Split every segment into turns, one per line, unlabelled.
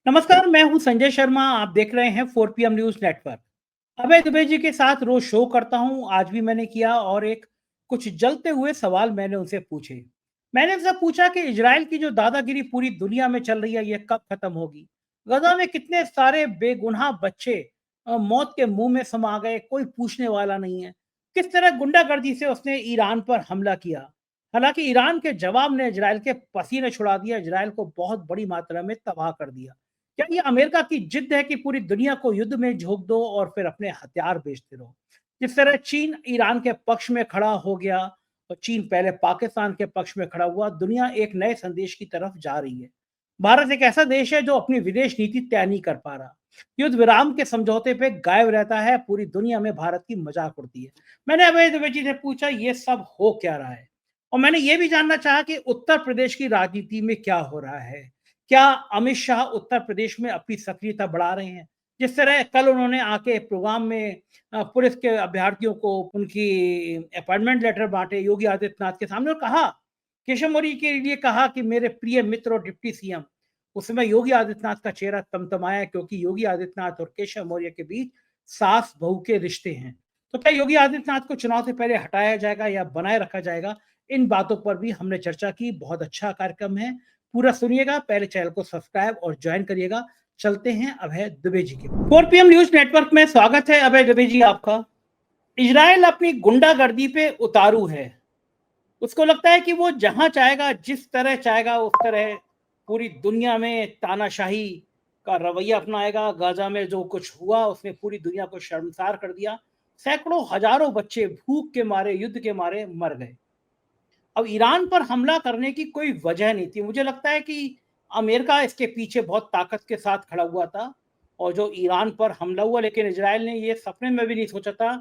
नमस्कार, मैं हूं संजय शर्मा। आप देख रहे हैं 4 PM न्यूज नेटवर्क। अभय दुबे जी के साथ रोज शो करता हूं। आज भी मैंने किया और एक कुछ जलते हुए सवाल मैंने उनसे पूछे। मैंने उनसे पूछा कि इजराइल की जो दादागिरी पूरी दुनिया में चल रही है, ये कब खत्म होगी? गजा में कितने सारे बेगुनाह बच्चे मौत के मुंह में समा गए, कोई पूछने वाला नहीं है। किस तरह गुंडागर्दी से उसने ईरान पर हमला किया। हालांकि ईरान के जवाब ने इजराइल के पसीने छुड़ा दिया, इजराइल को बहुत बड़ी मात्रा में तबाह कर दिया। क्या ये अमेरिका की जिद है कि पूरी दुनिया को युद्ध में झोंक दो और फिर अपने हथियार बेचते रहो? जिस तरह चीन ईरान के पक्ष में खड़ा हो गया और चीन पहले पाकिस्तान के पक्ष में खड़ा हुआ, दुनिया एक नए संदेश की तरफ जा रही है। भारत एक ऐसा देश है जो अपनी विदेश नीति तय नहीं कर पा रहा, युद्ध विराम के समझौते पे गायब रहता है, पूरी दुनिया में भारत की मजाक उड़ती है। मैंने अभय द्विवेदी जी से पूछा ये सब हो क्या रहा है, और मैंने ये भी जानना चाहा कि उत्तर प्रदेश की राजनीति में क्या हो रहा है। क्या अमित शाह उत्तर प्रदेश में अपनी सक्रियता बढ़ा रहे हैं? जिस तरह कल उन्होंने आके प्रोग्राम में पुलिस के अभ्यर्थियों को उनकी अपॉइंटमेंट लेटर बांटे योगी आदित्यनाथ के सामने और कहा, केशव मौर्य के लिए कहा कि मेरे प्रिय मित्र और डिप्टी सीएम। उस समय योगी आदित्यनाथ का चेहरा तमतमाया, क्योंकि योगी आदित्यनाथ और केशव मौर्य के बीच सास बहू के रिश्ते हैं। तो क्या योगी आदित्यनाथ को चुनाव से पहले हटाया जाएगा या बनाए रखा जाएगा? इन बातों पर भी हमने चर्चा की। बहुत अच्छा कार्यक्रम है, पूरा सुनिएगा। पहले चैनल को सब्सक्राइब और ज्वाइन करिएगा। चलते हैं अभय दुबे जी के पास। 4 PM न्यूज नेटवर्क में स्वागत है अभय दुबे जी आपका। इजराइल अपनी गुंडागर्दी पे उतारू है। उसको लगता है कि वो जहां चाहेगा, जिस तरह चाहेगा, उस तरह पूरी दुनिया में तानाशाही का रवैया अपनाएगा। गाजा में जो कुछ हुआ उसने पूरी दुनिया को शर्मसार कर दिया। सैकड़ों हजारों बच्चे भूख के मारे, युद्ध के मारे मर गए। अब ईरान पर हमला करने की कोई वजह नहीं थी। मुझे लगता है कि अमेरिका इसके पीछे बहुत ताकत के साथ खड़ा हुआ था और जो ईरान पर हमला हुआ, लेकिन इजराइल ने ये सपने में भी नहीं सोचा था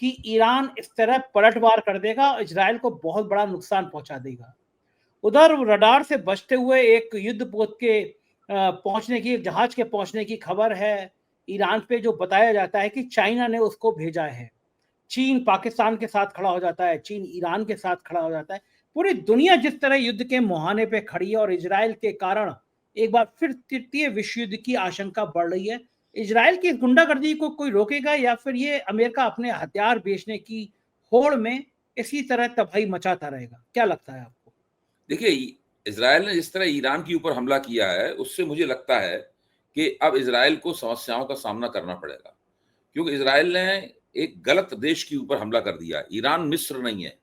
कि ईरान इस तरह पलटवार कर देगा और इजराइल को बहुत बड़ा नुकसान पहुंचा देगा। उधर रडार से बचते हुए एक युद्धपोत के पहुंचने की, जहाज के पहुंचने की खबर है ईरान पे, जो बताया जाता है कि चाइना ने उसको भेजा है। चीन पाकिस्तान के साथ खड़ा हो जाता है, चीन ईरान के साथ खड़ा हो जाता है। पूरी दुनिया जिस तरह युद्ध के मुहाने पे खड़ी है और इजराइल के कारण एक बार फिर तृतीय विश्व युद्ध की आशंका बढ़ रही है। इजराइल की गुंडागर्दी को कोई रोकेगा या फिर ये अमेरिका अपने हथियार बेचने की होड़ में इसी तरह तबाही मचाता रहेगा? क्या लगता है आपको?
देखिए, इज़राइल ने जिस तरह ईरान के ऊपर हमला किया है, उससे मुझे लगता है कि अब इज़राइल को समस्याओं का सामना करना पड़ेगा। क्योंकि इज़राइल ने एक गलत देश के ऊपर हमला कर दिया। ईरान मिस्र नहीं है,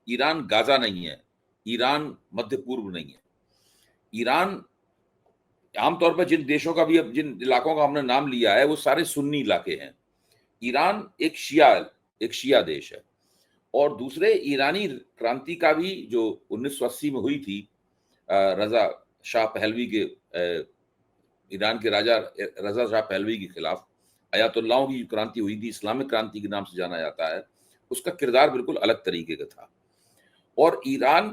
ईरान गाज़ा नहीं है, ईरान मध्य पूर्व नहीं है। ईरान आमतौर पर जिन देशों का भी, अब जिन इलाकों का हमने नाम लिया है, वो सारे सुन्नी इलाके हैं। ईरान एक शिया देश है। और दूसरे, ईरानी क्रांति का भी जो 1980 में हुई थी, रज़ा शाह पहलवी के, ईरान के राजा रज़ा शाह पहलवी के खिलाफ अयातुल्लाहों की क्रांति हुई थी, इस्लामिक क्रांति के नाम से जाना जाता है। उसका किरदार बिल्कुल अलग तरीके का था। और ईरान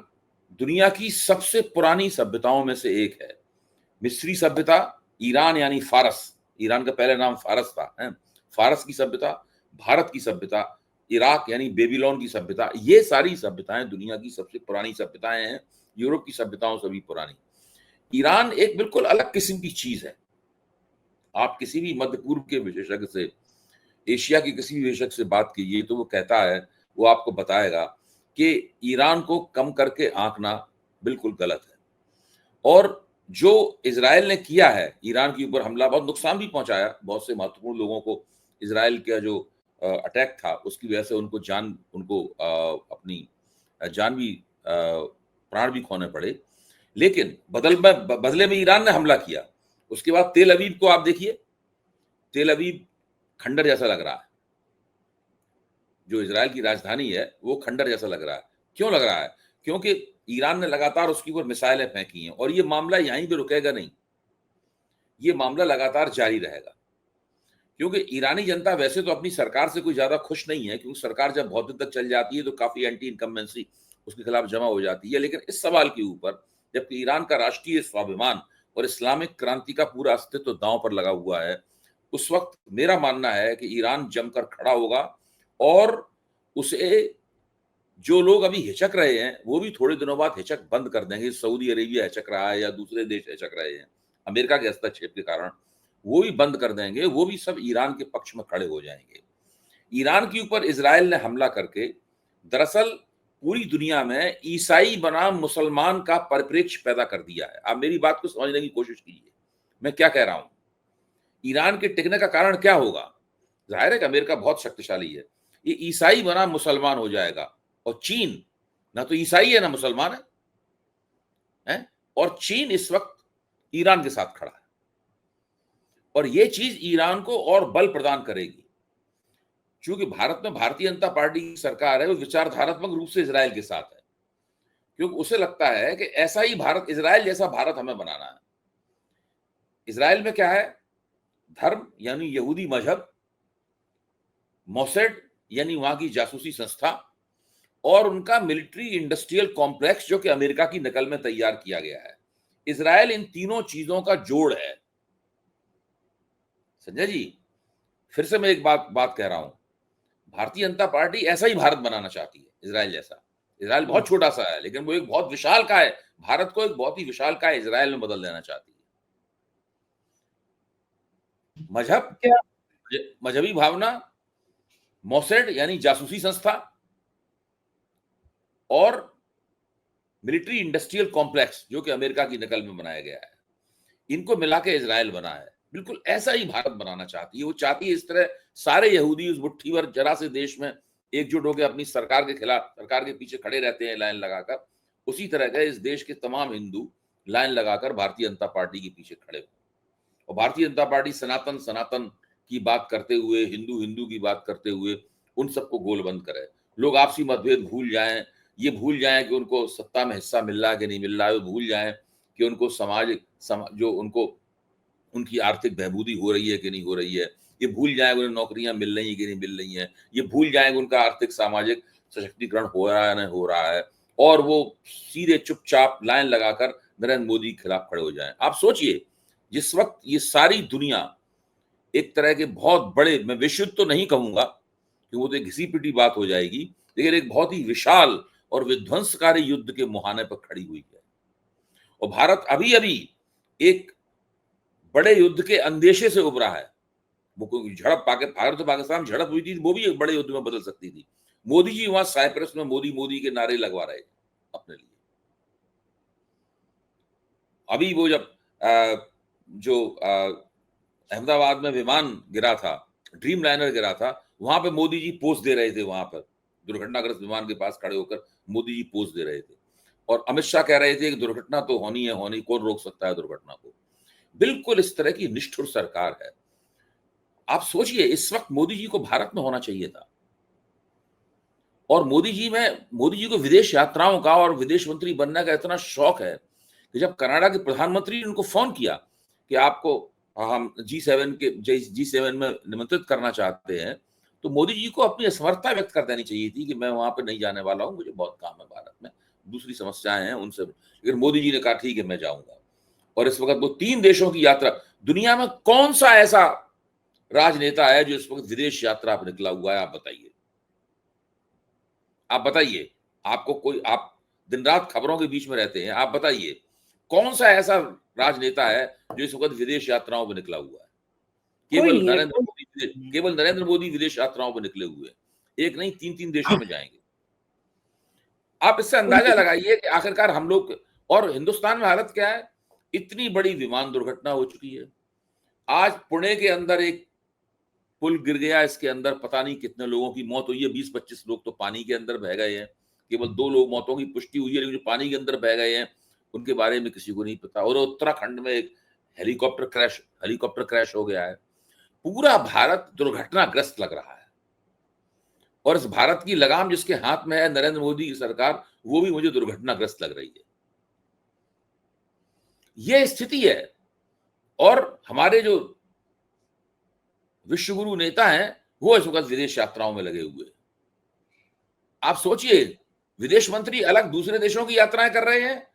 दुनिया की सबसे पुरानी सभ्यताओं में से एक है। मिस्री सभ्यता, ईरान यानी फारस, ईरान का पहला नाम फारस था, है? फारस की सभ्यता, भारत की सभ्यता, इराक यानी बेबीलोन की सभ्यता, ये सारी सभ्यताएं दुनिया की सबसे पुरानी सभ्यताएं हैं। यूरोप की सभ्यताओं से भी पुरानी। ईरान एक बिल्कुल अलग किस्म की चीज है। आप किसी भी मध्य पूर्व के विशेषज्ञ से, एशिया के किसी भी विशेषज्ञ से बात कीजिए तो वो कहता है, वो आपको बताएगा कि ईरान को कम करके आंकना बिल्कुल गलत है। और जो इजराइल ने किया है ईरान के ऊपर हमला, बहुत नुकसान भी पहुंचाया। बहुत से महत्वपूर्ण लोगों को इजराइल का जो अटैक था उसकी वजह से उनको अपनी जान भी, प्राण भी खोने पड़े। लेकिन बदले में ईरान ने हमला किया। उसके बाद तेल अवीव को आप देखिए, तेल अवीव खंडर जैसा लग रहा है। जो इजराइल की राजधानी है वो खंडर जैसा लग रहा है। क्यों लग रहा है? क्योंकि ईरान ने लगातार उसके ऊपर मिसाइलें फेंकी हैं और ये मामला यहीं पे रुकेगा नहीं, ये मामला लगातार जारी रहेगा। क्योंकि ईरानी जनता वैसे तो अपनी सरकार से कोई ज्यादा खुश नहीं है, क्योंकि सरकार जब बहुत दिन तक चल जाती है तो काफी एंटी इनकम्बेंसी उसके खिलाफ जमा हो जाती है। लेकिन इस सवाल के ऊपर, जबकि ईरान का राष्ट्रीय स्वाभिमान और इस्लामिक क्रांति का पूरा अस्तित्व दांव पर लगा हुआ है, उस वक्त मेरा मानना है कि ईरान जमकर खड़ा होगा। और उसे, जो लोग अभी हिचक रहे हैं वो भी थोड़े दिनों बाद हिचक बंद कर देंगे। सऊदी अरेबिया हिचक रहा है या दूसरे देश हिचक रहे हैं, अमेरिका के हस्तक्षेप के कारण वो भी बंद कर देंगे, वो भी सब ईरान के पक्ष में खड़े हो जाएंगे। ईरान के ऊपर इजराइल ने हमला करके दरअसल पूरी दुनिया में ईसाई बनाम मुसलमान का परिप्रेक्ष्य पैदा कर दिया है। आप मेरी बात को समझने की कोशिश कीजिए, मैं क्या कह रहा हूं। ईरान के टिकने का कारण क्या होगा? जाहिर है कि अमेरिका बहुत शक्तिशाली है, ये ईसाई बनाम मुसलमान हो जाएगा। और चीन ना तो ईसाई है ना मुसलमान है? और चीन इस वक्त ईरान के साथ खड़ा है और ये चीज ईरान को और बल प्रदान करेगी। क्योंकि भारत में भारतीय जनता पार्टी की सरकार है, वो विचारधारात्मक रूप से इजराइल के साथ है, क्योंकि उसे लगता है कि ऐसा ही भारत, इजराइल जैसा भारत हमें बनाना है। इजराइल में क्या है? धर्म यानी यहूदी मजहब, मोसेड यानी वहां की जासूसी संस्था, और उनका मिलिट्री इंडस्ट्रियल कॉम्प्लेक्स जो कि अमेरिका की नकल में तैयार किया गया है। इजराइल इन तीनों चीजों का जोड़ है। संजय जी, फिर से मैं एक बात कह रहा हूं, भारतीय जनता पार्टी ऐसा ही भारत बनाना चाहती है, इजराइल जैसा। इजराइल बहुत छोटा सा है, लेकिन वो एक बहुत विशाल का है, भारत को एक बहुत ही विशाल का इजराइल में बदल देना चाहती है। मजहब,
क्या
मजहबी भावना, मोसेड यानी जासूसी संस्था, और मिलिट्री इंडस्ट्रियल कॉम्प्लेक्स जो कि अमेरिका की नकल में बनाया गया है, इनको मिला के इजराइल बना है। बिल्कुल ऐसा ही भारत बनाना चाहती है। वो चाहती है इस तरह सारे यहूदी उस मुट्ठी भर जरा से देश में एकजुट होकर अपनी सरकार के खिलाफ, सरकार के पीछे खड़े रहते हैं लाइन लगाकर, उसी तरह का इस देश के तमाम हिंदू लाइन लगाकर भारतीय जनता पार्टी के पीछे खड़े हो। और भारतीय जनता पार्टी सनातन सनातन की बात करते हुए, हिंदू हिंदू की बात करते हुए उन सबको गोलबंद करे। लोग आपसी मतभेद भूल जाएं, ये भूल जाएं कि उनको सत्ता में हिस्सा मिल रहा है कि नहीं मिल रहा है, वो भूल जाएं कि उनको जो उनको उनकी आर्थिक बहबूदी हो रही है कि नहीं हो रही है, ये भूल जाएं उन्हें नौकरियां मिल रही है कि नहीं मिल रही हैं, ये भूल जाएं उनका आर्थिक सामाजिक सशक्तिकरण हो रहा है नहीं हो रहा है, और वो सीधे चुपचाप लाइन लगाकर नरेंद्र मोदी के खिलाफ खड़े हो जाएं। आप सोचिए, जिस वक्त ये सारी दुनिया एक तरह के बहुत बड़े, मैं विश्व युद्ध तो नहीं कहूंगा कि वो तो एक घिसी पिटी बात हो जाएगी, लेकिन एक बहुत ही विशाल और विध्वंसकारी युद्ध के मुहाने पर खड़ी हुई है। और भारत अभी अभी एक बड़े युद्ध के अंदेशे से उभरा है। वो कोई झड़प भारत और पाकिस्तान झड़प हुई थी, वो भी एक बड़े युद्ध में बदल सकती थी। मोदी जी वहां साइप्रस में मोदी मोदी के नारे लगवा रहे अपने लिए। अभी वो जब अहमदाबाद में विमान गिरा था, ड्रीम लाइनर गिरा था, वहां पे मोदी जी पोज दे रहे थे, वहां पर दुर्घटनाग्रस्त विमान के पास खड़े होकर मोदी जी पोज दे रहे थे। और अमित शाह कह रहे थे कि दुर्घटना तो होनी है, होनी, कौन रोक सकता है दुर्घटना को। बिल्कुल इस तरह की निष्ठुर सरकार है। आप सोचिए, इस वक्त मोदी जी को भारत में होना चाहिए था। और मोदी जी को विदेश यात्राओं का और विदेश मंत्री बनने का इतना शौक है कि जब कनाडा के प्रधानमंत्री ने उनको फोन किया कि आपको हम G7 में निमंत्रित करना चाहते हैं, तो मोदी जी को अपनी असमर्थता व्यक्त कर देनी चाहिए थी कि मैं वहां पर नहीं जाने वाला हूं, मुझे बहुत काम है भारत में, दूसरी समस्याएं हैं उनसे। लेकिन मोदी जी ने कहा ठीक है मैं जाऊंगा। और इस वक्त वो 3 देशों की यात्रा, दुनिया में कौन सा ऐसा राजनेता है जो इस वक्त विदेश यात्रा पर निकला हुआ है? आप बताइए, आप बताइए। आपको कोई, आप दिन रात खबरों के बीच में रहते हैं, आप बताइए कौन सा ऐसा राजनेता है जो इस वक्त विदेश यात्राओं पर निकला हुआ है?
कोई नहीं है
केवल नरेंद्र मोदी विदेश यात्राओं पर निकले हुए हैं। एक नहीं, 3-3 देशों में जाएंगे। आप इससे अंदाजा लगाइए कि आखिरकार हम लोग, और हिंदुस्तान में हालत क्या है। इतनी बड़ी विमान दुर्घटना हो चुकी है। आज पुणे के अंदर एक पुल गिर गया, इसके अंदर पता नहीं कितने लोगों की मौत हुई है। 20-25 लोग तो पानी के अंदर बह गए हैं। केवल 2 लोग मौतों की पुष्टि हुई है, लेकिन जो पानी के अंदर बह गए हैं उनके बारे में किसी को नहीं पता। और उत्तराखंड में एक हेलीकॉप्टर क्रैश हो गया है। पूरा भारत दुर्घटनाग्रस्त लग रहा है। और इस भारत की लगाम जिसके हाथ में है, नरेंद्र मोदी की सरकार, वो भी मुझे दुर्घटनाग्रस्त लग रही है। ये स्थिति है। और हमारे जो विश्वगुरु नेता हैं वो इस वक्त विदेश यात्राओं में लगे हुए हैं। आप सोचिए, विदेश मंत्री अलग दूसरे देशों की यात्राएं कर रहे हैं,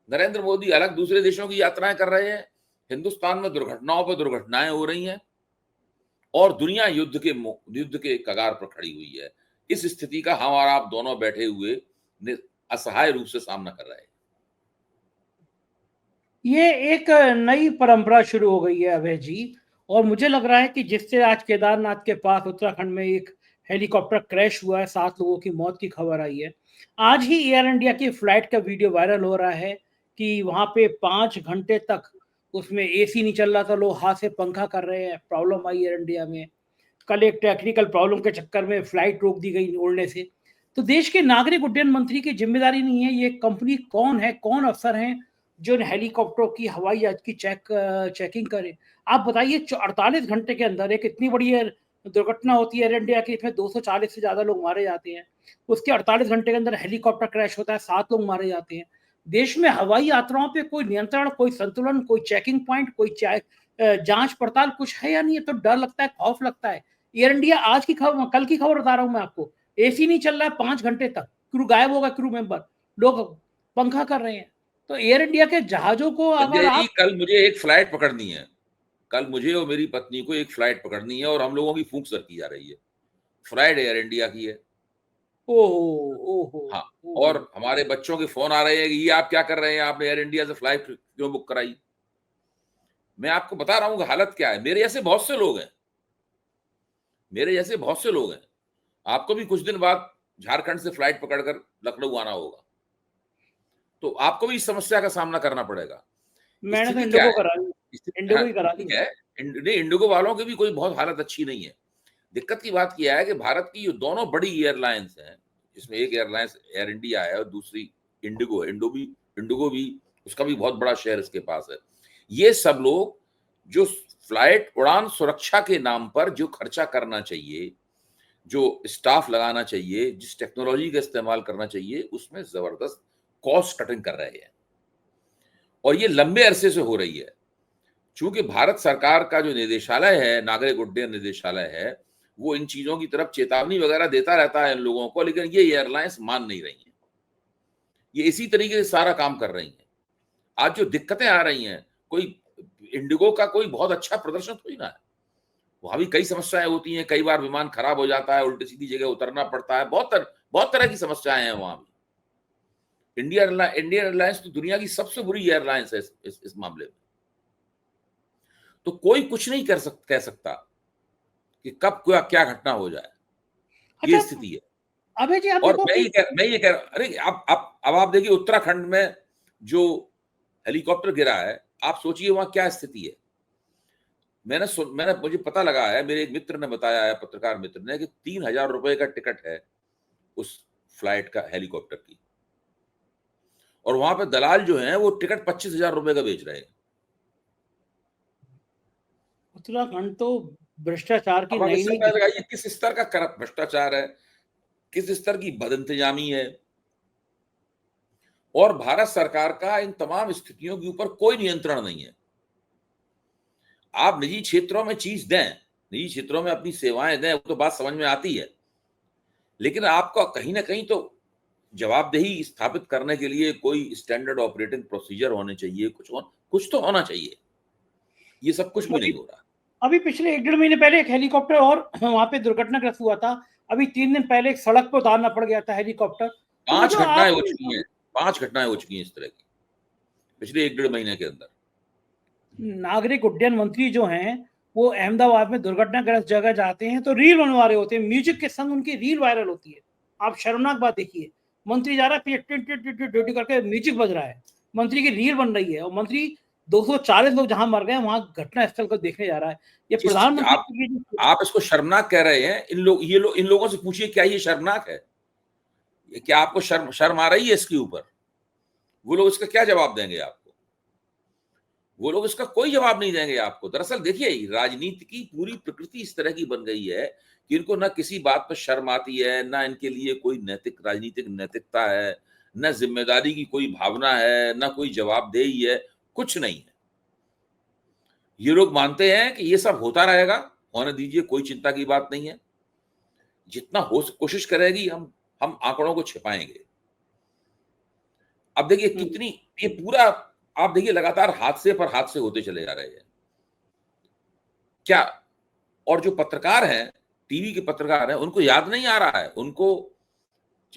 नरेंद्र मोदी अलग दूसरे देशों की यात्राएं कर रहे हैं। हिंदुस्तान में दुर्घटनाओं पर दुर्घटनाएं हो रही हैं और दुनिया युद्ध के कगार पर खड़ी हुई है। इस स्थिति का हम और आप दोनों बैठे हुए असहाय रूप से सामना कर रहे हैं।
ये एक नई परंपरा शुरू हो गई है अभय जी। और मुझे लग रहा है कि जिससे आज केदारनाथ के पास उत्तराखंड में एक हेलीकॉप्टर क्रैश हुआ है, 7 लोगों की मौत की खबर आई है। आज ही एयर इंडिया की फ्लाइट का वीडियो वायरल हो रहा है कि वहां पे 5 घंटे तक उसमें एसी नहीं चल रहा था, लोग हाथ से पंखा कर रहे हैं, प्रॉब्लम आई एयर इंडिया में। कल एक टेक्निकल प्रॉब्लम के चक्कर में फ्लाइट रोक दी गई उड़ने से। तो देश के नागरिक उड्डयन मंत्री की जिम्मेदारी नहीं है, ये कंपनी कौन है, कौन अफसर हैं जो इन हेलीकॉप्टरों की हवाई जहाज की चेकिंग करे। आप बताइए 48 घंटे के अंदर एक इतनी बड़ी दुर्घटना होती है एयर इंडिया की, इसमें 240 से ज्यादा लोग मारे जाते हैं। उसके 48 घंटे के अंदर हेलीकॉप्टर क्रैश होता है, 7 लोग मारे जाते हैं। देश में हवाई यात्राओं पे कोई नियंत्रण, कोई संतुलन, कोई चेकिंग पॉइंट, कोई जांच पड़ताल कुछ है या नहीं है? तो डर लगता है, खौफ लगता है। एयर इंडिया आज की खबर, कल की खबर बता रहा हूं मैं आपको, एसी नहीं चल रहा है 5 घंटे तक, क्रू गायब होगा, क्रू मेंबर, लोग पंखा कर रहे हैं। तो एयर इंडिया के जहाजों को अगर
संजय जी,
आप
कल मुझे एक फ्लाइट पकड़नी है। कल मुझे और मेरी पत्नी को एक फ्लाइट पकड़नी है और हम लोगों की फूंक सर की जा रही है। फ्लाइट एयर इंडिया की है।
ओहो, ओहो,
हाँ,
ओहो।
और हमारे बच्चों के फोन आ रहे हैं कि ये आप क्या कर रहे हैं, आपने एयर इंडिया से फ्लाइट क्यों बुक कराई। मैं आपको बता रहा हूँ कि हालत क्या है। मेरे जैसे बहुत से लोग हैं, मेरे जैसे बहुत से लोग हैं। आपको भी कुछ दिन बाद झारखंड से फ्लाइट पकड़कर लखनऊ आना होगा, तो आपको भी इस समस्या का सामना करना पड़ेगा।
मैंने तो
स्थिति क्या
इंडिगो
है?
करा ली,
स्थिति,
इंडिगो
हाँ,
ही करा ली।
ठीक है। नहीं, इंडिगो वालों की भी कोई बहुत हालत अच्छी नहीं है। दिक्कत की बात क्या है कि भारत की जो दोनों बड़ी एयरलाइंस हैं, जिसमें एक एयरलाइंस एयर इंडिया है और दूसरी इंडिगो है। इंडिगो भी, उसका भी बहुत बड़ा शेयर इसके पास है। ये सब लोग जो फ्लाइट उड़ान सुरक्षा के नाम पर जो खर्चा करना चाहिए, जो स्टाफ लगाना चाहिए, जिस टेक्नोलॉजी का इस्तेमाल करना चाहिए, उसमें जबरदस्त कॉस्ट कटिंग कर रहे हैं और ये लंबे अरसे से हो रही है। चूंकि भारत सरकार का जो निदेशालय है, नागरिक उड्डयन निदेशालय है, वो इन चीजों की तरफ चेतावनी वगैरह देता रहता है इन लोगों को, लेकिन ये एयरलाइंस मान नहीं रही हैं। ये इसी तरीके से सारा काम कर रही हैं। आज जो दिक्कतें आ रही हैं, कोई इंडिगो का कोई बहुत अच्छा प्रदर्शन थोड़ी ना है। वहां भी कई समस्याएं होती हैं, कई बार विमान खराब हो जाता है, उल्टी सीधी जगह उतरना पड़ता है, बहुत तरह की समस्याएं हैं वहां भी। इंडियन एयरलाइंस तो दुनिया की सबसे बुरी एयरलाइंस है इस मामले में। तो कोई कुछ नहीं कह सकता कि कब क्या क्या घटना हो जाए। ये
अच्छा
स्थिति है।
अभय जी, आप
और
देखो कि
मैं ये कह रहा, अरे अब आप देखिए उत्तराखंड में जो हेलीकॉप्टर गिरा है, आप सोचिए वहां क्या स्थिति है। मैंने मुझे पता लगा है, मेरे एक मित्र ने बताया है, पत्रकार मित्र ने, कि 3,000 रुपए का टिकट है उस फ्लाइट का, हेलीकॉप्टर की। और वहां पे दलाल जो है वो टिकट 25,000 रुपए का बेच रहे हैं।
उत्तराखंड तो भ्रष्टाचार की
अब आप
नई
इससे
नई
पता लगाइए किस स्तर का करप्ट भ्रष्टाचार है, किस स्तर की बदइंतजामी है। और भारत सरकार का इन तमाम स्थितियों के ऊपर कोई नियंत्रण नहीं है। आप निजी क्षेत्रों में चीज दें, निजी क्षेत्रों में अपनी सेवाएं दें, वो तो बात समझ में आती है, लेकिन आपका कहीं ना कहीं तो जवाबदेही स्थापित करने के लिए कोई स्टैंडर्ड ऑपरेटिंग प्रोसीजर होने चाहिए, कुछ तो होना चाहिए। ये सब कुछ भी
अभी
नहीं हो रहा।
अभी पिछले 1 डेढ़ महीने पहले एक हेलीकॉप्टर और वहां पे दुर्घटनाग्रस्त हुआ था। अभी 3 दिन पहले एक सड़क पर उतारना पड़ गया था हेलीकॉप्टर। तो
पांच
मतलब
घटनाएं
आप
हो चुकी हैं, 5 घटनाएं हो चुकी हैं इस तरह की पिछले 1 डेढ़ महीने के अंदर।
नागरिक उड्डयन मंत्री जो हैं, वो अहमदाबाद में दुर्घटनाग्रस्त जगह जाते हैं तो रील बनवा रहे होते हैं, म्यूजिक के संग उनकी रील वायरल होती है। आप शर्मनाक बात देखिए, मंत्री जा रहा है, पीछे tit tit tit tit tit करके म्यूजिक बज रहा है, मंत्री की रील बन रही है, और मंत्री 240 लोग जहां मर गए वहां घटना स्थल को देखने जा रहा है। ये
जिस
प्रधानमंत्री की
आप इसको शर्मनाक कह रहे हैं, इन लोगों से पूछिए क्या ये शर्मनाक है? ये क्या आपको शर्म आ रही है इसके ऊपर? वो लोग इसका क्या जवाब देंगे आपको? वो लोग इसका कोई जवाब नहीं देंगे आपको। दरअसल देखिए, राजनीति की पूरी प्रकृति इस तरह की बन गई है कि इनको ना किसी बात पर शर्म आती है, ना इनके लिए कोई राजनीतिक नैतिकता है, ना जिम्मेदारी की कोई भावना है, ना कोई जवाबदेही है, कुछ नहीं है। ये लोग मानते हैं कि ये सब होता रहेगा, होने दीजिए, कोई चिंता की बात नहीं है। जितना हो कोशिश करेगी, हम आंकड़ों को छिपाएंगे। अब देखिए कितनी, ये पूरा, आप देखिए लगातार हादसे पर हादसे होते चले जा रहे हैं क्या। और जो पत्रकार हैं, टीवी के पत्रकार हैं, उनको याद नहीं आ रहा है, उनको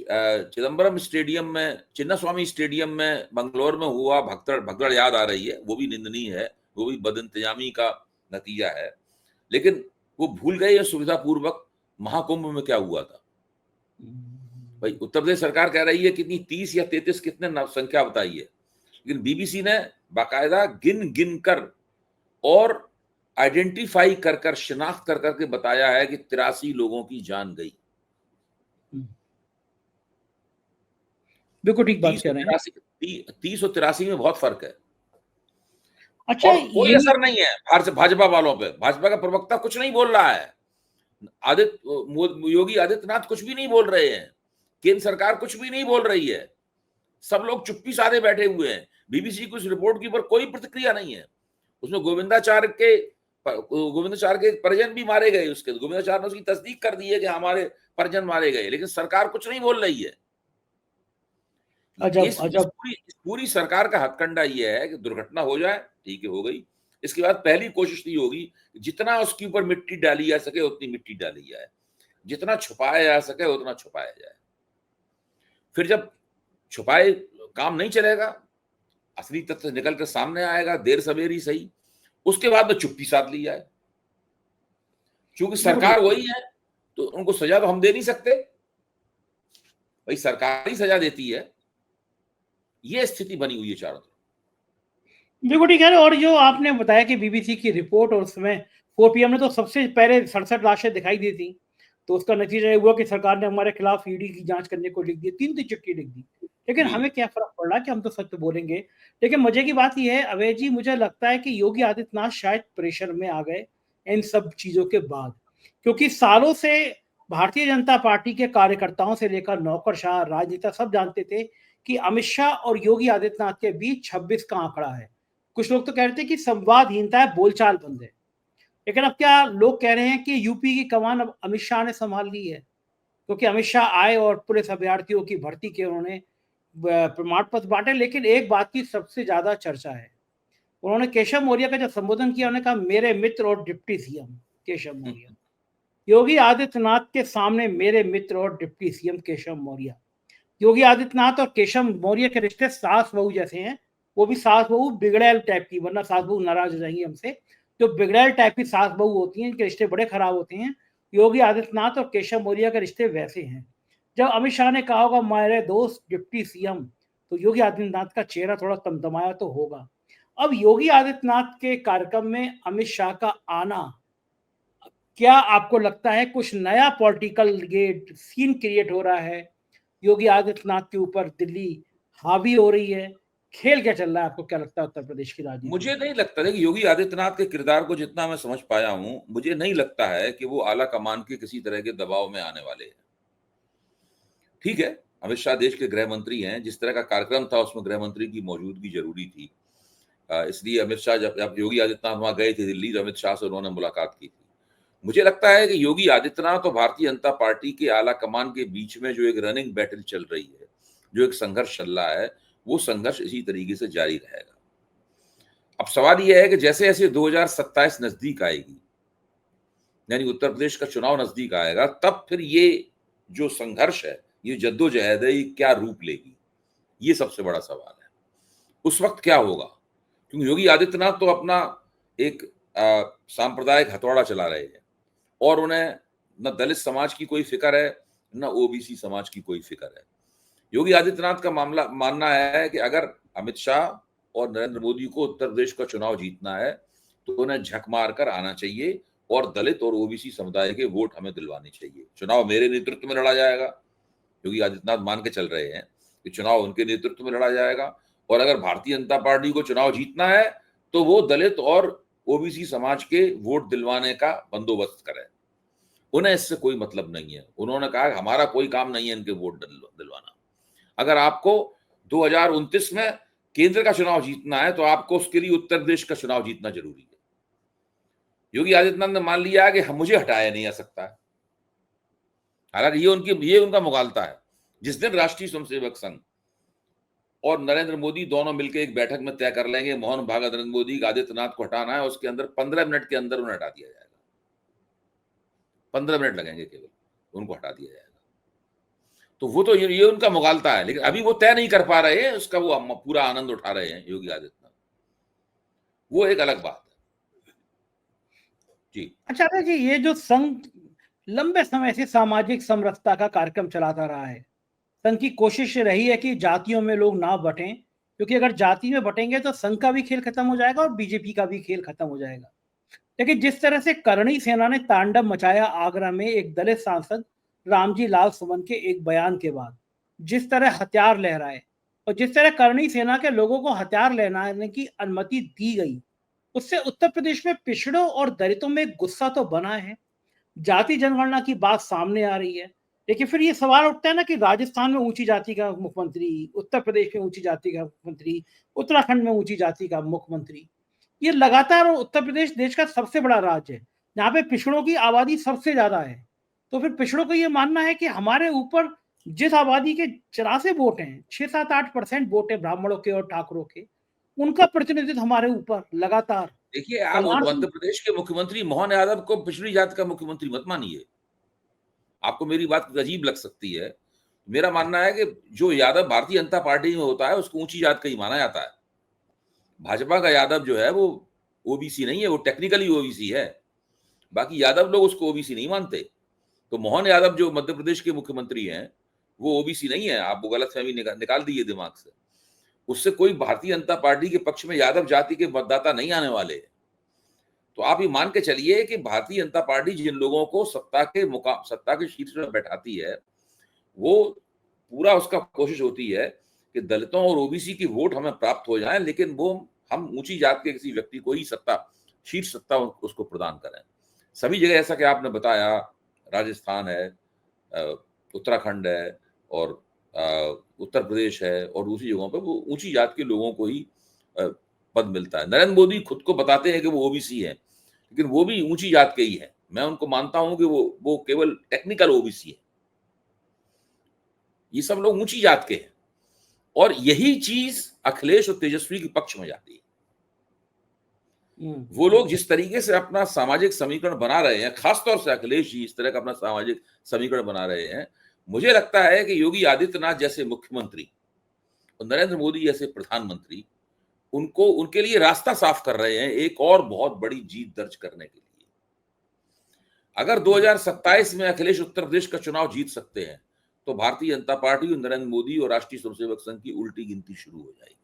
चिदम्बरम स्टेडियम में, चिन्नास्वामी स्टेडियम में बंगलोर में हुआ भगदड़ भगदड़ याद आ रही है, वो भी निंदनीय है, वो भी बदइंतजामी का नतीजा है। लेकिन वो भूल गए ये सुविधापूर्वक महाकुंभ में क्या हुआ था। भाई उत्तर प्रदेश सरकार कह रही है कितनी 30 या 33 कितने संख्या बताई है, लेकिन बीबीसी ने बाकायदा गिन गिन कर और आइडेंटिफाई कर कर, शिनाख्त कर करके बताया है कि 83 लोगों की जान गई।
बिल्कुल ठीक बात कह रहे हैं।
30 और 83 में बहुत फर्क है।
अच्छा,
और कोई असर नहीं है भाजपा वालों पे। भाजपा का प्रवक्ता कुछ नहीं बोल रहा है, योगी आदित्यनाथ कुछ भी नहीं बोल रहे हैं, केंद्र सरकार कुछ भी नहीं बोल रही है, सब लोग चुप्पी साधे बैठे हुए हैं। बीबीसी की उस रिपोर्ट के ऊपर कोई प्रतिक्रिया नहीं है। उसमें गोविंदाचार्य के परिजन भी मारे गए, उसके गोविंदाचार्य ने उसकी तस्दीक कर दी है कि हमारे परिजन मारे गए, लेकिन सरकार कुछ नहीं बोल रही है। इस पूरी सरकार का हथकंडा ये है कि दुर्घटना हो जाए, ठीक है, हो गई, इसके बाद पहली कोशिश ये होगी जितना उसके ऊपर मिट्टी डाली जा सके उतनी मिट्टी डाली जाए, जितना छुपाया जा सके उतना छुपाया जाए। फिर जब छुपाए काम नहीं चलेगा, असली तथ्य निकल कर सामने आएगा, देर सवेर ही सही, उसके बाद में चुप्पी साध ली जाए। क्योंकि सरकार वही है तो उनको सजा तो हम दे नहीं सकते, भाई सरकार ही सजा देती है। ये स्थिति बनी हुई है चारों तरफ।
बिल्कुल ठीक है। और जो आपने बताया कि बीबीसी की रिपोर्ट और उसमें 4 पीएम ने तो सबसे पहले 67 लाशें दिखाई दी थी, तो उसका नतीजा ये हुआ कि सरकार ने हमारे खिलाफ ईडी की जांच करने को लिख दी, 3 चिट्ठी लिख दी। लेकिन हमें क्या फर्क पड़ रहा कि हम तो सत्य बोलेंगे। लेकिन मजे की बात यह है अवय जी, मुझे लगता है कि योगी आदित्यनाथ शायद प्रेशर में आ गए इन सब चीजों के बाद, क्योंकि सालों से भारतीय जनता पार्टी के कार्यकर्ताओं से लेकर नौकरशाह, राजनेता सब जानते थे कि अमित शाह और योगी आदित्यनाथ के बीच 26 का आंकड़ा है। कुछ लोग तो कह रहे थे कि संवादहीनता है, बोलचाल बंद है। लेकिन अब क्या लोग कह रहे हैं कि यूपी की कमान अब अमित शाह ने संभाल ली है, क्योंकि अमित शाह आए और पुलिस अभ्यर्थियों की भर्ती के उन्होंने प्रमाण पत्र बांटे। लेकिन एक बात की सबसे ज्यादा चर्चा है, उन्होंने केशव मौर्य का जब संबोधन किया, उन्होंने कहा मेरे मित्र और डिप्टी सीएम केशव मौर्य। योगी आदित्यनाथ के सामने मेरे मित्र और डिप्टी सीएम केशव मौर्य। योगी आदित्यनाथ और केशव मौर्य के रिश्ते सास बहू जैसे हैं, वो भी सास बहू बिगड़ैल टाइप की, वरना सास बहू नाराज हो जाएंगी हमसे। जो बिगड़ैल टाइप की सास बहू होती हैं, इनके रिश्ते बड़े खराब होते हैं। योगी आदित्यनाथ और केशव मौर्य के रिश्ते वैसे हैं। जब अमित शाह ने कहा होगा मेरे दोस्त डिप्टी सीएम, तो योगी आदित्यनाथ का चेहरा थोड़ा तमतमाया तो होगा। अब योगी आदित्यनाथ के कार्यक्रम में अमित शाह का आना, क्या आपको लगता है कुछ नया पॉलिटिकल ये सीन क्रिएट हो रहा है? योगी आदित्यनाथ के ऊपर दिल्ली हावी हो रही है, खेल क्या चल रहा है? आपको क्या लगता है उत्तर प्रदेश की राजनीति?
मुझे नहीं लगता है कि योगी आदित्यनाथ के किरदार को जितना मैं समझ पाया हूं, मुझे नहीं लगता है कि वो आला कमान के किसी तरह के दबाव में आने वाले हैं। ठीक है, अमित शाह देश के गृह मंत्री हैं, जिस तरह का कार्यक्रम था उसमें गृह मंत्री की मौजूदगी जरूरी थी, इसलिए अमित शाह जब योगी आदित्यनाथ वहां गए थे दिल्ली, तो अमित शाह से उन्होंने मुलाकात की थी। मुझे लगता है कि योगी आदित्यनाथ और भारतीय जनता पार्टी के आला कमान के बीच में जो एक रनिंग बैटल चल रही है, जो एक संघर्ष चल रहा है, वो संघर्ष इसी तरीके से जारी रहेगा। अब सवाल यह है कि जैसे जैसे 2027 नजदीक आएगी, यानी उत्तर प्रदेश का चुनाव नजदीक आएगा, तब फिर ये जो संघर्ष है, ये जद्दोजहद है, ये क्या रूप लेगी, ये सबसे बड़ा सवाल है। उस वक्त क्या होगा, क्योंकि योगी आदित्यनाथ तो अपना एक सांप्रदायिक हथौड़ा चला रहे हैं और उन्हें न दलित समाज की कोई फिक्र है, न ओबीसी समाज की कोई फिक्र है। योगी आदित्यनाथ का मानना है कि अगर अमित शाह और नरेंद्र मोदी को उत्तर प्रदेश का चुनाव जीतना है तो उन्हें झक मार कर आना चाहिए और दलित और ओबीसी समुदाय के वोट हमें दिलवाने चाहिए। चुनाव मेरे नेतृत्व में लड़ा जाएगा, योगी आदित्यनाथ मान के चल रहे हैं कि चुनाव उनके नेतृत्व में लड़ा जाएगा, और अगर भारतीय जनता पार्टी को चुनाव जीतना है तो वो दलित और ओबीसी समाज के वोट दिलवाने का बंदोबस्त करें। उन्हें इससे कोई मतलब नहीं है। उन्होंने कहा हमारा कोई काम नहीं है इनके वोट दिलवाना। अगर आपको 2029 में केंद्र का चुनाव जीतना है तो आपको उसके लिए उत्तर प्रदेश का चुनाव जीतना जरूरी है। योगी आदित्यनाथ ने मान लिया है कि मुझे हटाया नहीं जा सकता है, हालांकि ये उनका मुगालता है। जिस दिन राष्ट्रीय स्वयंसेवक संघ और नरेंद्र मोदी दोनों मिलकर एक बैठक में तय कर लेंगे मोहन भागवत नरेंद्र मोदी आदित्यनाथ को हटाना है, उसके अंदर 15 मिनट के अंदर उन्हें हटा दिया जाएगा। 15 मिनट लगेंगे केवल, उनको हटा दिया जाएगा। तो वो तो ये उनका मुगालता है, लेकिन अभी वो तय नहीं कर पा रहे हैं, उसका वो पूरा आनंद उठा रहे हैं योगी आदित्यनाथ, वो एक अलग बात है जी।
अच्छा जी, ये जो संघ लंबे समय से सामाजिक समरसता का कार्यक्रम चलाता रहा है, संघ की कोशिश रही है कि जातियों में लोग ना बटें, क्योंकि अगर जाति में बटेंगे तो संघ का भी खेल खत्म हो जाएगा और बीजेपी का भी खेल खत्म हो जाएगा। लेकिन जिस तरह से करणी सेना ने तांडव मचाया आगरा में एक दलित सांसद रामजी लाल सुमन के एक बयान के बाद, जिस तरह हथियार लहराए और जिस तरह करणी सेना के लोगों को हथियार लहराने की अनुमति दी गई, उससे उत्तर प्रदेश में पिछड़ों और दलितों में गुस्सा तो बना है। जाति जनगणना की बात सामने आ रही है, लेकिन फिर ये सवाल उठता है ना कि राजस्थान में ऊंची जाति का मुख्यमंत्री, उत्तर प्रदेश में ऊंची जाति का मुख्यमंत्री, उत्तराखंड में ऊंची जाति का मुख्यमंत्री। ये लगातार, और उत्तर प्रदेश देश का सबसे बड़ा राज्य है, यहाँ पे पिछड़ों की आबादी सबसे ज्यादा है। तो फिर पिछड़ों को ये मानना है कि हमारे ऊपर जिस आबादी के 84 वोट हैं, 6-7-8% वोट है ब्राह्मणों के और ठाकुरों के, उनका प्रतिनिधित्व हमारे ऊपर लगातार।
देखिए, आप
कल्याण
मध्य
सिंह,
प्रदेश के मुख्यमंत्री मोहन यादव को पिछड़ी जाति का मुख्यमंत्री मत मानिए। आपको मेरी बात अजीब लग सकती है, मेरा मानना है कि जो यादव भारतीय जनता पार्टी में होता है उसको ऊंची जात का ही माना जाता है। भाजपा का यादव जो है वो ओबीसी नहीं है, वो टेक्निकली ओबीसी है, बाकी यादव लोग उसको ओबीसी नहीं मानते। तो मोहन यादव जो मध्य प्रदेश के मुख्यमंत्री हैं, वो ओबीसी नहीं है, आप वो गलतफहमी निकाल दीजिए दिमाग से। उससे कोई भारतीय जनता पार्टी के पक्ष में यादव जाति के मतदाता नहीं आने वाले हैं। तो आप ये मान के चलिए कि भारतीय जनता पार्टी जिन लोगों को सत्ता के शीर्ष पर बैठाती है, वो पूरा उसका कोशिश होती है कि दलितों और ओबीसी की वोट हमें प्राप्त हो जाए, लेकिन वो हम ऊंची जात के किसी व्यक्ति को ही शीर्ष सत्ता उसको प्रदान करें। सभी जगह ऐसा कि आपने बताया, राजस्थान है, उत्तराखंड है और उत्तर प्रदेश है और दूसरी जगहों पर वो ऊंची जात के लोगों को ही पद मिलता है। नरेंद्र मोदी खुद को बताते हैं कि वो ओबीसी है, लेकिन वो भी ऊंची जात के ही है। मैं उनको मानता हूं कि वो केवल टेक्निकल ओबीसी है। ये सब लोग ऊंची जात के हैं और यही चीज अखिलेश और तेजस्वी के पक्ष में जाती है। वो लोग जिस तरीके से अपना सामाजिक समीकरण बना रहे हैं, खासतौर से अखिलेश जी इस तरह का अपना सामाजिक समीकरण बना रहे हैं, मुझे लगता है कि योगी आदित्यनाथ जैसे मुख्यमंत्री और नरेंद्र मोदी जैसे प्रधानमंत्री उनके लिए रास्ता साफ कर रहे हैं एक और बहुत बड़ी जीत दर्ज करने के लिए। अगर 2027 में अखिलेश उत्तर प्रदेश का चुनाव जीत सकते हैं तो भारतीय जनता पार्टी और नरेंद्र मोदी और राष्ट्रीय स्वयंसेवक संघ की उल्टी गिनती शुरू हो जाएगी।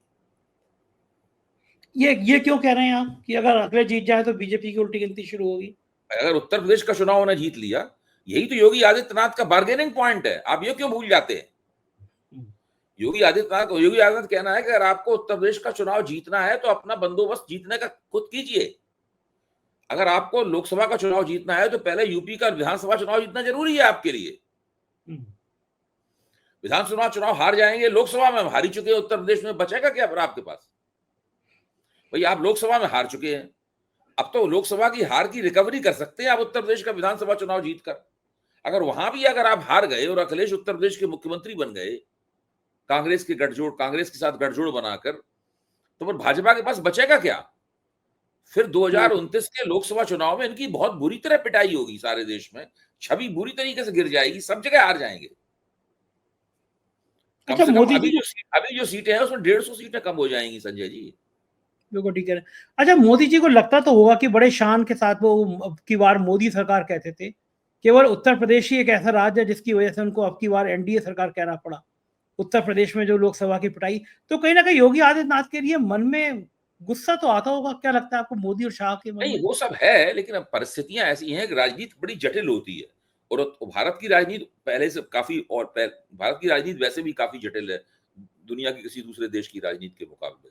ये क्यों कह रहे हैं आप कि अगर अखिलेश जीत जाए तो बीजेपी की उल्टी गिनती शुरू होगी?
अगर उत्तर प्रदेश का चुनाव उन्हें जीत लिया, यही तो योगी आदित्यनाथ का बार्गेनिंग पॉइंट है। आप ये क्यों भूल जाते हैं? योगी आदित्यनाथ कहना है कि अगर आपको उत्तर प्रदेश का चुनाव जीतना है तो अपना बंदोबस्त जीतने का खुद कीजिए। अगर आपको लोकसभा का चुनाव जीतना है तो पहले यूपी का विधानसभा चुनाव जीतना जरूरी है आपके लिए। विधानसभा चुनाव हार जाएंगे, लोकसभा में हार ही चुके हैं, उत्तर प्रदेश में बचेगा क्या फिर आपके पास? भाई आप लोकसभा में हार चुके हैं, अब तो लोकसभा की हार की रिकवरी कर सकते हैं आप उत्तर प्रदेश का विधानसभा चुनाव जीतकर। अगर वहां भी अगर आप हार गए और अखिलेश उत्तर प्रदेश के मुख्यमंत्री बन गए कांग्रेस के साथ गठजोड़ बनाकर, तो फिर भाजपा के पास बचेगा क्या? फिर 2029 के लोकसभा चुनाव में इनकी बहुत बुरी तरह पिटाई होगी, सारे देश में छवि बुरी तरीके से गिर जाएगी, सब जगह हार जाएंगे। कम
अच्छा,
से कम
मोदी
अभी
जी,
जो सीटें हैं उसमें 150 सीटें कम हो जाएंगी संजय जी।
बिल्कुल ठीक है। अच्छा, मोदी जी को लगता तो होगा कि बड़े शान के साथ वो अब की बार मोदी सरकार कहते थे, केवल उत्तर प्रदेश ही एक ऐसा राज्य है जिसकी वजह से उनको अब की बार एनडीए सरकार कहना पड़ा। उत्तर प्रदेश में जो लोकसभा की पिटाई, तो कहीं ना कहीं योगी आदित्यनाथ के लिए मन में गुस्सा तो आता होगा। क्या लगता है आपको मोदी और शाह के मन
नहीं,
में?
वो सब है, लेकिन अब परिस्थितियां ऐसी हैं कि राजनीति बड़ी जटिल होती है और भारत की राजनीति पहले से काफी भारत की राजनीति वैसे भी काफी जटिल है दुनिया की किसी दूसरे देश की राजनीति के मुकाबले।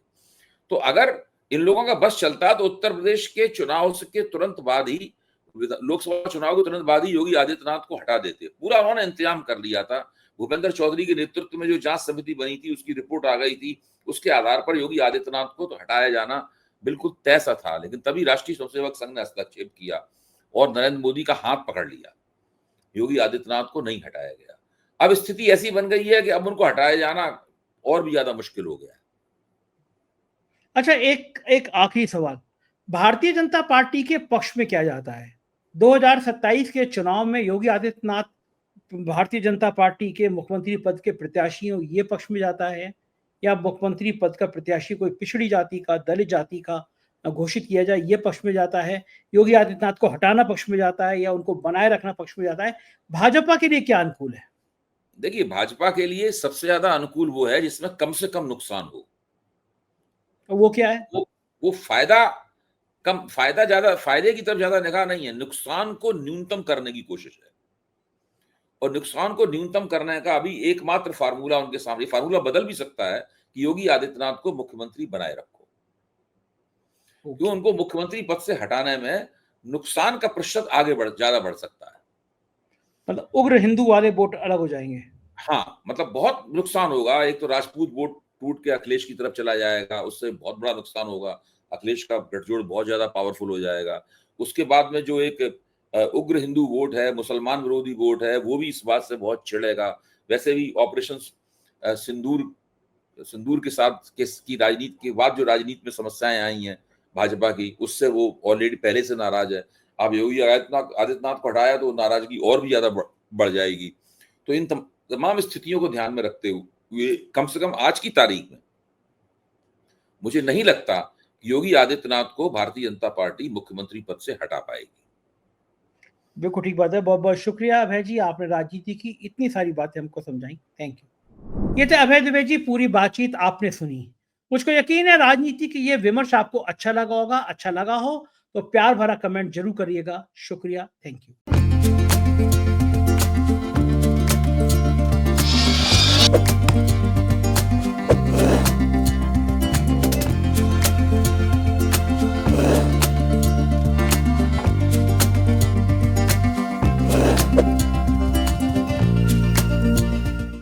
तो अगर इन लोगों का बस चलता तो उत्तर प्रदेश के चुनाव के तुरंत बाद ही, लोकसभा चुनाव के तुरंत बाद ही योगी आदित्यनाथ को हटा देते। पूरा उन्होंने इंतजाम कर लिया था। भूपेंद्र चौधरी के नेतृत्व में जो जांच समिति बनी थी उसकी रिपोर्ट आ गई थी, उसके आधार पर योगी आदित्यनाथ को तो हटाया जाना बिल्कुल तय सा था। लेकिन तभी राष्ट्रीय स्वयंसेवक संघ ने हस्तक्षेप किया और नरेंद्र मोदी का हाथ पकड़ लिया, योगी आदित्यनाथ को नहीं हटाया गया। अब स्थिति ऐसी बन गई है कि अब उनको हटाया जाना और भी ज्यादा मुश्किल हो गया है।
अच्छा, एक आखिरी सवाल, भारतीय जनता पार्टी के पक्ष में क्या जाता है? 2027 के चुनाव में योगी आदित्यनाथ भारतीय जनता पार्टी के मुख्यमंत्री पद के प्रत्याशी हो ये पक्ष में जाता है, या मुख्यमंत्री पद का प्रत्याशी कोई पिछड़ी जाति का, दलित जाति का घोषित किया जाए ये पक्ष में जाता है, योगी आदित्यनाथ को हटाना पक्ष में जाता है, या उनको बनाए रखना पक्ष में जाता है? भाजपा के लिए क्या अनुकूल है?
देखिए, भाजपा के लिए सबसे ज्यादा अनुकूल वो है जिसमें कम से कम नुकसान हो।
वो क्या है?
वो फायदा ज्यादा, फायदे की तरफ ज्यादा निगाह नहीं है, नुकसान को न्यूनतम करने की कोशिश है। और नुकसान को न्यूनतम करने का अभी एकमात्र फार्मूला उनके सामने, फार्मूला बदल भी सकता है कि योगी आदित्यनाथ को मुख्यमंत्री बनाए रखो। क्यों? उनको मुख्यमंत्री पद से हटाने में नुकसान का प्रतिशत ज्यादा बढ़ सकता है।
मतलब उग्र हिंदू वाले वोट अलग हो जाएंगे।
हाँ, मतलब बहुत नुकसान होगा। एक तो राजपूत वोट टूट के अखिलेश की तरफ चला जाएगा, उससे बहुत बड़ा नुकसान होगा। अखिलेश का गठजोड़ बहुत ज्यादा पावरफुल हो जाएगा। उसके बाद में जो एक उग्र हिंदू वोट है, मुसलमान विरोधी वोट है, वो भी इस बात से बहुत चिढ़ेगा। वैसे भी ऑपरेशन सिंदूर के साथ की राजनीति के बाद जो राजनीति में समस्याएं आई हैं भाजपा की, उससे वो ऑलरेडी पहले से नाराज है। अब योगी आदित्यनाथ को हटाया तो नाराजगी और भी ज्यादा बढ़ जाएगी। तो इन तमाम स्थितियों को ध्यान में रखते हुए कम से कम आज की तारीख में मुझे नहीं लगता कि योगी आदित्यनाथ को भारतीय जनता पार्टी मुख्यमंत्री पद से हटा पाएगी।
बिल्कुल ठीक बात है। बहुत बहुत शुक्रिया अभय जी, आपने राजनीति की इतनी सारी बातें हमको समझाई। Thank you. ये थे अभय दुबे जी, पूरी बातचीत आपने सुनी। मुझको यकीन है राजनीति की ये विमर्श आपको अच्छा लगा होगा। अच्छा लगा हो तो प्यार भरा कमेंट जरूर करिएगा। शुक्रिया। Thank you.